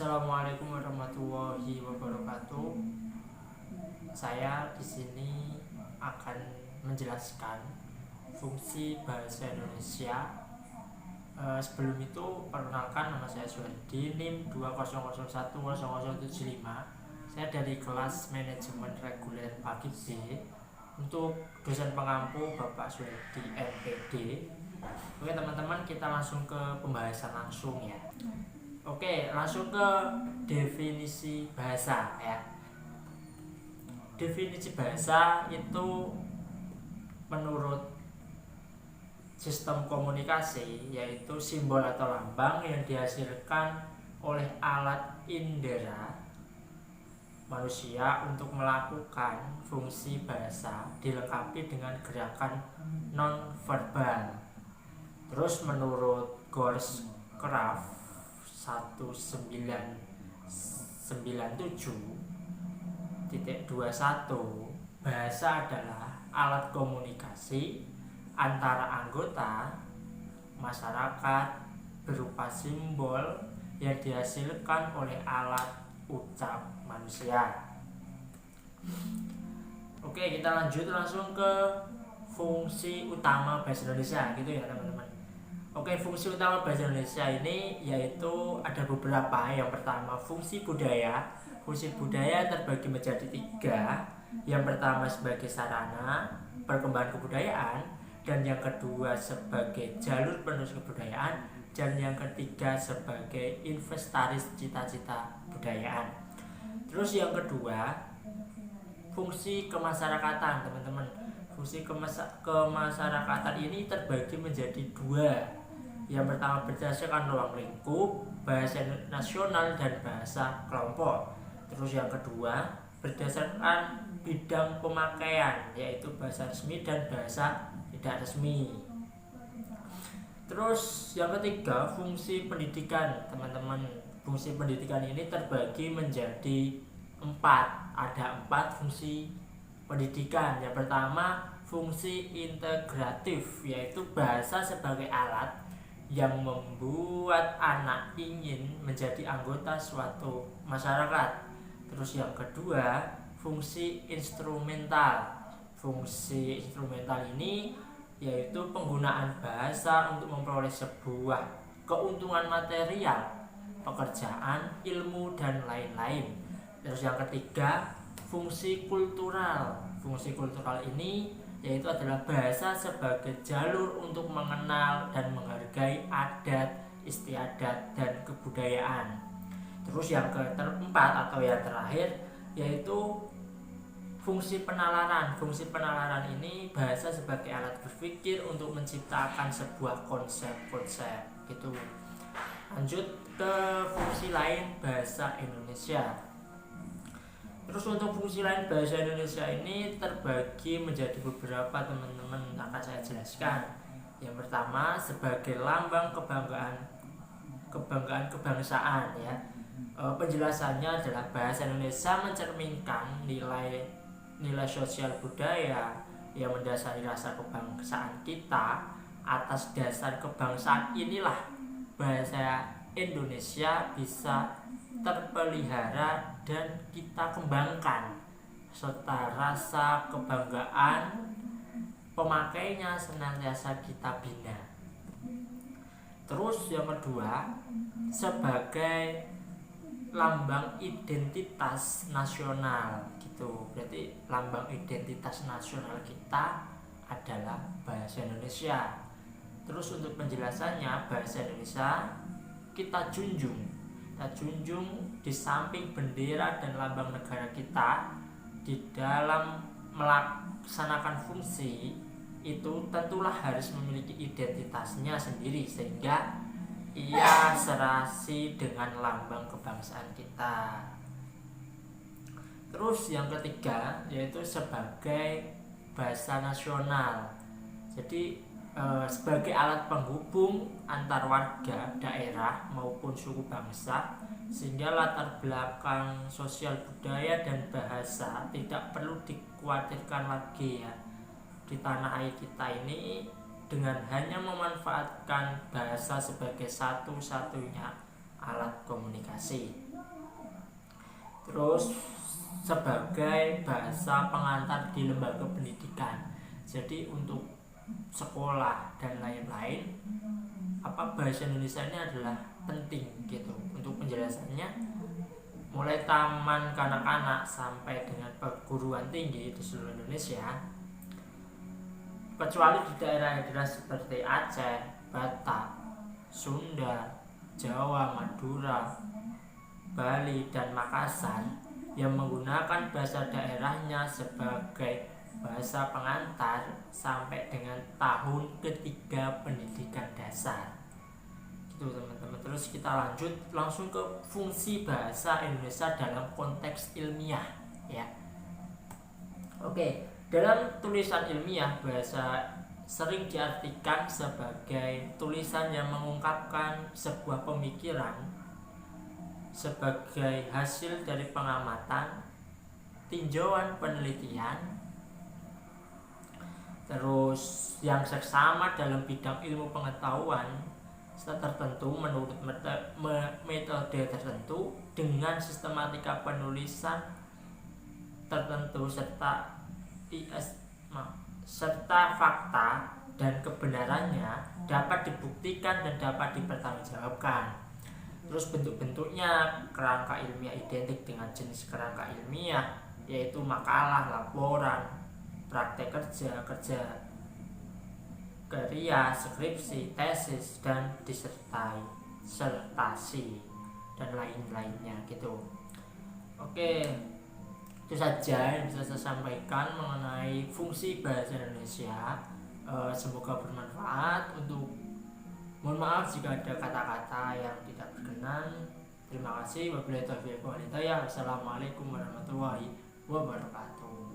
Assalamualaikum warahmatullahi wabarakatuh. Saya di sini akan menjelaskan fungsi bahasa Indonesia. Sebelum itu perkenalkan, nama saya Suhardi, NIM 200100775. Saya dari kelas manajemen reguler pagi B. Untuk dosen pengampu Bapak Suhardi MPD. Oke teman-teman, kita langsung ke pembahasan langsung ya. Oke, langsung ke definisi bahasa ya. Definisi bahasa itu menurut sistem komunikasi yaitu simbol atau lambang yang dihasilkan oleh alat indera manusia untuk melakukan fungsi bahasa, dilengkapi dengan gerakan non verbal. Terus menurut Gorscraft 1997.21, bahasa adalah alat komunikasi antara anggota masyarakat berupa simbol yang dihasilkan oleh alat ucap manusia. Oke, kita lanjut langsung ke fungsi utama bahasa Indonesia gitu ya teman-teman. Oke, fungsi utama bahasa Indonesia ini yaitu ada beberapa. Yang pertama, fungsi budaya. Fungsi budaya terbagi menjadi 3. Yang pertama sebagai sarana perkembangan kebudayaan, dan yang kedua sebagai jalur penerus kebudayaan, dan yang ketiga sebagai inventaris cita-cita kebudayaan. Terus yang kedua, fungsi kemasyarakatan teman-teman. Fungsi kemasyarakatan ini terbagi menjadi 2. Yang pertama berdasarkan ruang lingkup, bahasa nasional dan bahasa kelompok. Terus yang kedua berdasarkan bidang pemakaian, yaitu bahasa resmi dan bahasa tidak resmi. Terus yang ketiga fungsi pendidikan teman-teman. Fungsi pendidikan ini terbagi menjadi 4. Ada 4 fungsi pendidikan. Yang pertama fungsi integratif, yaitu bahasa sebagai alat yang membuat anak ingin menjadi anggota suatu masyarakat. Terus yang kedua fungsi instrumental. Fungsi instrumental ini yaitu penggunaan bahasa untuk memperoleh sebuah keuntungan material, pekerjaan, ilmu, dan lain-lain. Terus yang ketiga fungsi kultural. Fungsi kultural ini yaitu adalah bahasa sebagai jalur untuk mengenal dan menghargai adat, istiadat, dan kebudayaan. Terus yang keempat atau yang terakhir yaitu fungsi penalaran. Fungsi penalaran ini bahasa sebagai alat berpikir untuk menciptakan sebuah konsep-konsep gitu. Lanjut ke fungsi lain bahasa Indonesia. Terus untuk fungsi lain bahasa Indonesia ini terbagi menjadi beberapa teman-teman, akan saya jelaskan. Yang pertama sebagai lambang kebanggaan kebangsaan ya. Penjelasannya adalah bahasa Indonesia mencerminkan nilai sosial budaya yang mendasari rasa kebangsaan kita. Atas dasar kebangsaan inilah bahasa Indonesia bisa terpelihara dan kita kembangkan, serta rasa kebanggaan pemakainya senantiasa kita bina. Terus yang kedua sebagai lambang identitas nasional gitu. Berarti lambang identitas nasional kita adalah bahasa Indonesia. Terus untuk penjelasannya, bahasa Indonesia kita junjung di samping bendera dan lambang negara kita. Di dalam melaksanakan fungsi itu tentulah harus memiliki identitasnya sendiri, sehingga ia serasi dengan lambang kebangsaan kita. Terus yang ketiga yaitu sebagai bahasa nasional. Jadi sebagai alat penghubung antar warga daerah maupun suku bangsa, sehingga latar belakang sosial budaya dan bahasa tidak perlu dikhawatirkan lagi ya di tanah air kita ini, dengan hanya memanfaatkan bahasa sebagai satu-satunya alat komunikasi. terus sebagai bahasa pengantar di lembaga pendidikan. Jadi untuk sekolah dan lain-lain, bahasa Indonesia ini adalah penting gitu untuk penjelasannya, mulai taman kanak-kanak sampai dengan perguruan tinggi di seluruh Indonesia, kecuali di daerah-daerah seperti Aceh, Batak, Sunda, Jawa, Madura, Bali, dan Makassar yang menggunakan bahasa daerahnya sebagai bahasa pengantar sampai dengan tahun ketiga pendidikan dasar. Gitu teman-teman. Terus kita lanjut langsung ke fungsi bahasa Indonesia dalam konteks ilmiah ya. Oke, dalam tulisan ilmiah, bahasa sering diartikan sebagai tulisan yang mengungkapkan sebuah pemikiran sebagai hasil dari pengamatan, tinjauan, penelitian, terus yang seksama dalam bidang ilmu pengetahuan tertentu menurut metode tertentu dengan sistematika penulisan tertentu serta fakta dan kebenarannya dapat dibuktikan dan dapat dipertanggungjawabkan. Terus bentuk-bentuknya kerangka ilmiah identik dengan jenis kerangka ilmiah, yaitu makalah, laporan, praktek kerja, karya, skripsi, tesis, dan disertasi dan lain-lainnya gitu. Oke, itu saja yang bisa saya sampaikan mengenai fungsi bahasa Indonesia. Semoga bermanfaat. Mohon maaf jika ada kata-kata yang tidak berkenan. Terima kasih. Wabillahi taufiq wal hidayah. Wassalamualaikum warahmatullahi wabarakatuh.